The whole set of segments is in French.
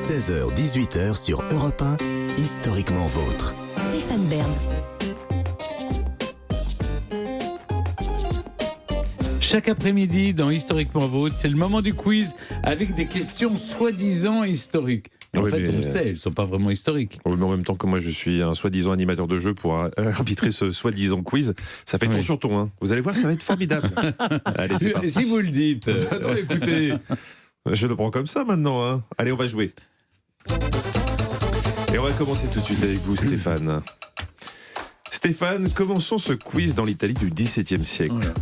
16h-18h sur Europe 1, historiquement vôtre. Stéphane Bern. Chaque après-midi, dans Historiquement Vôtre, c'est le moment du quiz avec des questions soi-disant historiques. En Oui, fait, mais on sait, elles ne sont pas vraiment historiques. Mais en même temps que moi, je suis un soi-disant animateur de jeu pour arbitrer ce soi-disant quiz. Ça fait ton sur ton. Hein. Vous allez voir, ça va être formidable. Allez, c'est parti. Si vous le dites. Non, écoutez, je le prends comme ça maintenant. Hein. Allez, on va jouer. Et on va commencer tout de suite avec vous, Stéphane. Stéphane, commençons ce quiz dans l'Italie du XVIIe siècle. Voilà.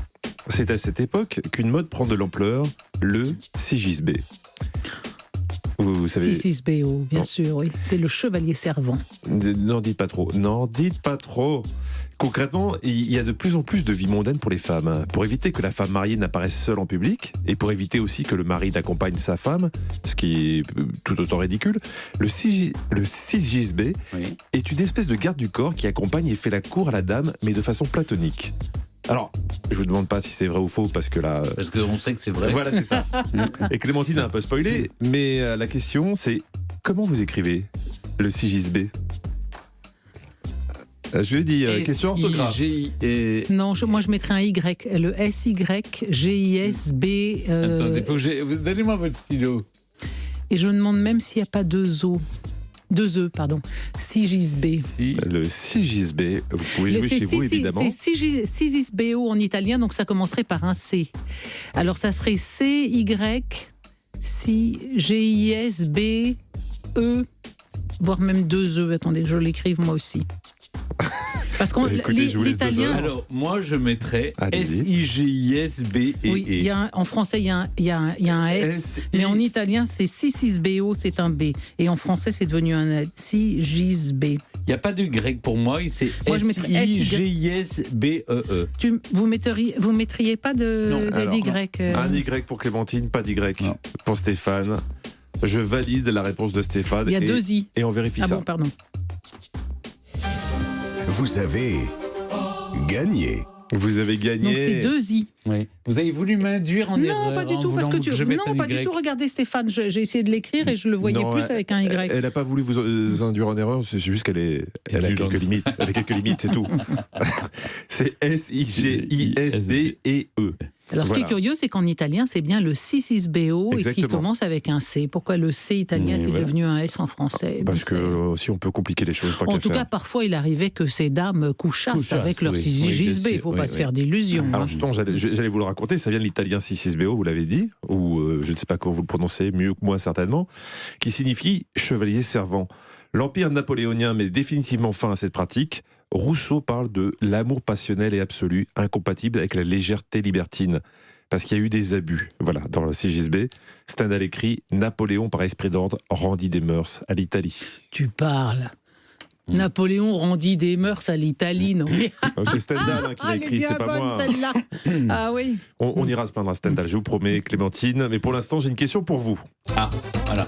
C'est à cette époque qu'une mode prend de l'ampleur, le Sigisbée. Vous savez... Sigisbeo, bien sûr, oui. C'est le chevalier servant. N'en dites pas trop. N'en dites pas trop. Concrètement, il y a de plus en plus de vie mondaine pour les femmes. Pour éviter que la femme mariée n'apparaisse seule en public, et pour éviter aussi que le mari n'accompagne sa femme, ce qui est tout autant ridicule, le Sigisbée est une espèce de garde du corps qui accompagne et fait la cour à la dame, mais de façon platonique. Alors, je vous demande pas si c'est vrai ou faux, parce que là... Parce qu'on sait que c'est vrai. Voilà, c'est ça. Et Clémentine a un peu spoilé, mais la question c'est, comment vous écrivez le Sigisbée? Je lui ai dit, question orthographe. Non, moi je mettrais un Y, le S-Y-G-I-S-B. Attendez, donnez-moi votre stylo. Et je me demande même s'il n'y a pas deux O. Deux E, pardon. Sigisbée. Le Sigisbée, vous pouvez jouer chez vous, évidemment. C'est Sigisbeo en italien, donc ça commencerait par un C. Alors ça serait C-Y-G-I-S-B-E, voire même deux E. Attendez, je l'écrive moi aussi. Parce que l'italien... Alors, moi, je mettrais S-I-G-I-S-B-E. Oui, en français, il y a un S, mais en italien, c'est Sigisbeo, c'est un B. Et en français, c'est devenu un Sigisbée. Il n'y a pas de Y pour moi, c'est S-I-G-I-S-B-E-E. Vous mettriez pas d'Y Un Y pour Clémentine, pas d'Y pour Stéphane. Je valide la réponse de Stéphane. Il y a deux I. Et on vérifie ça. Ah bon, pardon. Vous avez gagné. Vous avez gagné. Donc c'est deux I. Oui. Vous avez voulu m'induire en erreur. Non, pas du tout, parce que non, pas du tout. Regardez Stéphane, j'ai essayé de l'écrire et je le voyais plus avec un Y. Elle n'a pas voulu vous induire en erreur, c'est juste qu'elle a quelques limites. Elle a quelques limites, c'est tout. C'est S-I-G-I-S-B-E-E. Alors, ce qui est curieux, c'est qu'en italien, c'est bien le Sigisbeo et ce qui commence avec un C. Pourquoi le C italien est devenu un S en français? Parce que si on peut compliquer les choses, en tout cas, parfois, il arrivait que ces dames couchassent avec leur Sigisbée. Il ne faut pas se faire d'illusions. Alors, justement, j'allais vous le raconter. Ça vient de l'italien Sigisbeo, vous l'avez dit, ou je ne sais pas comment vous le prononcez, mieux que moi certainement, qui signifie chevalier servant. L'Empire napoléonien met définitivement fin à cette pratique. Rousseau parle de l'amour passionnel et absolu, incompatible avec la légèreté libertine, parce qu'il y a eu des abus. Voilà, dans le Sigisbée, Stendhal écrit « Napoléon, par esprit d'ordre, rendit des mœurs à l'Italie ». Tu parles. Napoléon rendit des mœurs à l'Italie, non mais... C'est Stendhal qui l'a écrit, c'est pas moi. Celle-là. Ah oui. On ira se plaindre à Stendhal, je vous promets, Clémentine. Mais pour l'instant, j'ai une question pour vous. Ah, voilà.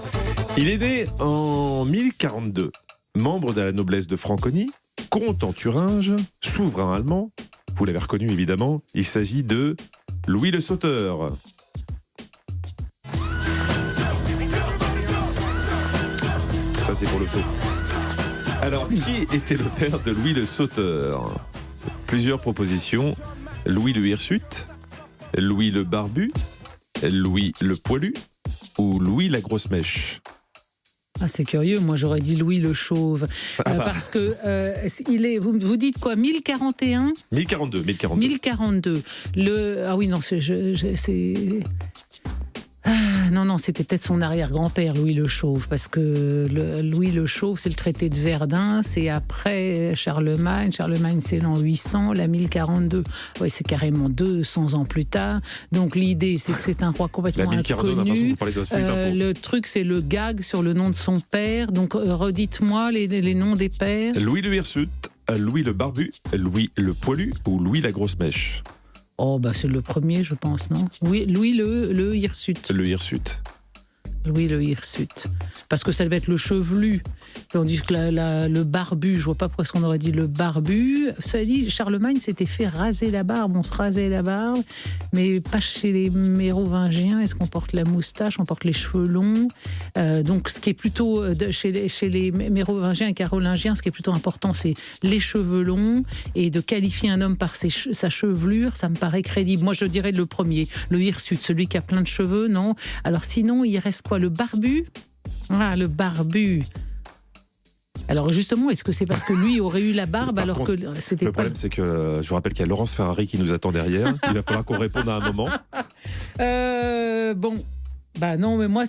Il est né en 1042, membre de la noblesse de Franconie, comte en Thuringe, souverain allemand. Vous l'avez reconnu évidemment, il s'agit de Louis le Sauteur. Ça c'est pour le saut. Alors, qui était le père de Louis le Sauteur? Plusieurs propositions. Louis le Hirsute, Louis le Barbu, Louis le Poilu ou Louis la Grosse Mèche? Ah, c'est curieux, moi j'aurais dit Louis le Chauve. Parce que vous dites quoi, 1041 1042. 1042. Ah oui, non, non, c'était peut-être son arrière-grand-père, Louis le Chauve, parce que Louis le Chauve, c'est le traité de Verdun, c'est après Charlemagne. Charlemagne, c'est l'an 800, la 1042. Oui, c'est carrément 200 ans plus tard. Donc l'idée, c'est que c'est un roi complètement inconnu. Le truc, c'est le gag sur le nom de son père. Donc redites-moi les noms des pères. Louis le Hirsute, Louis le Barbu, Louis le Poilu ou Louis la Grosse Mèche? Oh, bah c'est le premier, je pense, non? Oui, Louis le Hirsute. Le Hirsute. Louis le hirsute. Parce que ça devait être le chevelu. Tandis que le barbu, je vois pas pourquoi est-ce qu'on aurait dit le barbu. Ça dit, Charlemagne s'était fait raser la barbe, on se rasait la barbe, mais pas chez les mérovingiens. Est-ce qu'on porte la moustache, on porte les cheveux longs. Donc ce qui est plutôt, chez les mérovingiens et carolingiens, ce qui est plutôt important, c'est les cheveux longs, et de qualifier un homme par sa chevelure, ça me paraît crédible. Moi je dirais le premier, le hirsute, celui qui a plein de cheveux, non. Alors sinon, il reste quoi? Le barbu? Ah, le barbu. Alors justement, est-ce que c'est parce que lui aurait eu la barbe alors que c'était Le problème, c'est que je vous rappelle qu'il y a Laurence Ferrari qui nous attend derrière. Il va falloir qu'on réponde à un moment. Bon. Bah non, mais moi,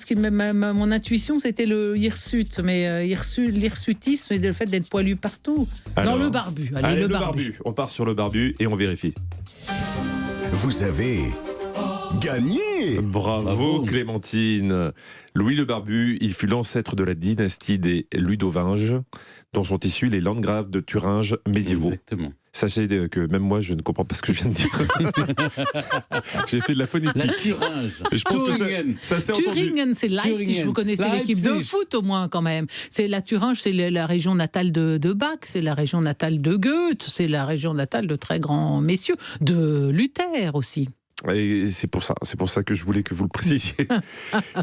mon intuition, c'était le hirsute. Mais l'hirsutisme, c'est le fait d'être poilu partout. Alors, non, le barbu. Allez, le barbu. On part sur le barbu et on vérifie. Vous avez gagné! Bravo Clémentine. Louis le Barbu, il fut l'ancêtre de la dynastie des Ludovinges, dont sont issus les landgraves de Thuringe médiévaux. Exactement. Sachez que même moi, je ne comprends pas ce que je viens de dire. J'ai fait de la phonétique. La Thuringe. Et je pense Thuringen. que ça s'est entendu. Thuringen, c'est Leipzig. Thuringen. Vous connaissez l'équipe de foot au moins quand même. C'est la Thuringe, c'est la région natale de Bach, c'est la région natale de Goethe, c'est la région natale de très grands messieurs, de Luther aussi. Et c'est pour ça que je voulais que vous le précisiez.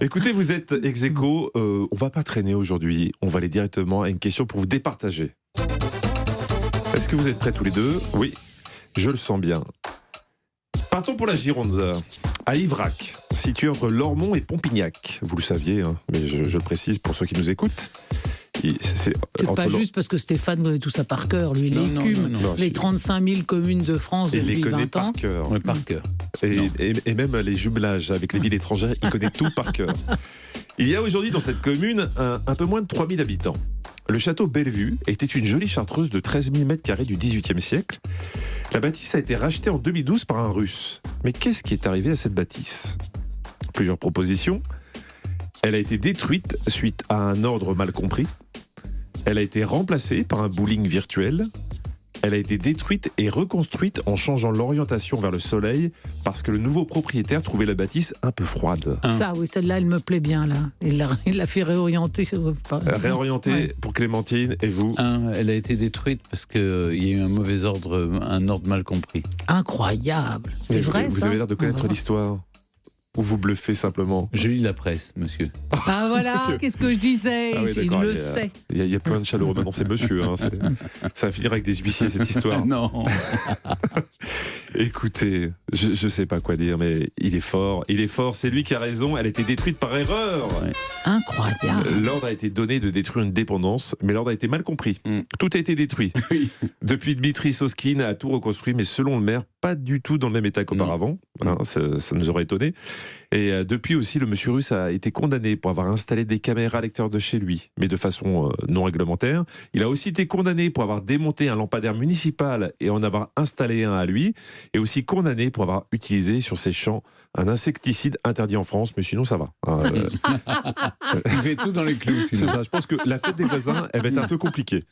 Écoutez, vous êtes ex-aequo, on va pas traîner aujourd'hui, on va aller directement à une question pour vous départager. Est-ce que vous êtes prêts tous les deux? Oui, je le sens bien. Partons pour la Gironde, à Ivrac, situé entre Lormont et Pompignac. Vous le saviez, hein, mais je le précise pour ceux qui nous écoutent. C'est pas juste parce que Stéphane connaît tout ça par cœur, lui, l'écume, les 35 000 communes de France depuis 20 ans. Ouais, par cœur. Et même les jumelages avec les villes étrangères, il connaît tout par cœur. Il y a aujourd'hui dans cette commune un peu moins de 3000 habitants. Le château Bellevue était une jolie chartreuse de 13 000 m² du XVIIIe siècle. La bâtisse a été rachetée en 2012 par un Russe. Mais qu'est-ce qui est arrivé à cette bâtisse? Plusieurs propositions. Elle a été détruite suite à un ordre mal compris. Elle a été remplacée par un bowling virtuel. Elle a été détruite et reconstruite en changeant l'orientation vers le soleil parce que le nouveau propriétaire trouvait la bâtisse un peu froide. Ça, oui, celle-là, elle me plaît bien, là. Il l'a fait réorienter. Réorienter pour Clémentine, et vous? Elle a été détruite parce qu'il y a eu un mauvais ordre, un ordre mal compris. Incroyable. C'est vrai, vous ça. Vous avez l'air de connaître l'histoire. Ou vous bluffez simplement? Je lis la presse, monsieur. Ah voilà, qu'est-ce que je disais? Oui, il le sait. Il y a plein de chaleureux maintenant, c'est monsieur. Hein, ça va finir avec des huissiers, cette histoire. Non. Écoutez, je sais pas quoi dire, mais il est fort, c'est lui qui a raison, elle a été détruite par erreur. Ouais. Incroyable. L'ordre a été donné de détruire une dépendance, mais l'ordre a été mal compris. Tout a été détruit. Oui. Depuis, Dmitri Soskine a tout reconstruit, mais selon le maire, pas du tout dans le même état qu'auparavant. Hein, ça nous aurait étonné. Et depuis aussi, le monsieur russe a été condamné pour avoir installé des caméras à l'extérieur de chez lui, mais de façon non réglementaire. Il a aussi été condamné pour avoir démonté un lampadaire municipal et en avoir installé un à lui, et aussi condamné pour avoir utilisé sur ses champs un insecticide interdit en France, mais sinon ça va. Il fait tout dans les clous. C'est ça, je pense que la fête des voisins, elle va être un peu compliquée.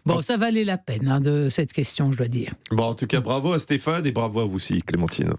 Bon, ça valait la peine de cette question, je dois dire. Bon, en tout cas, bravo à Stéphane et bravo à vous aussi, Clémentine.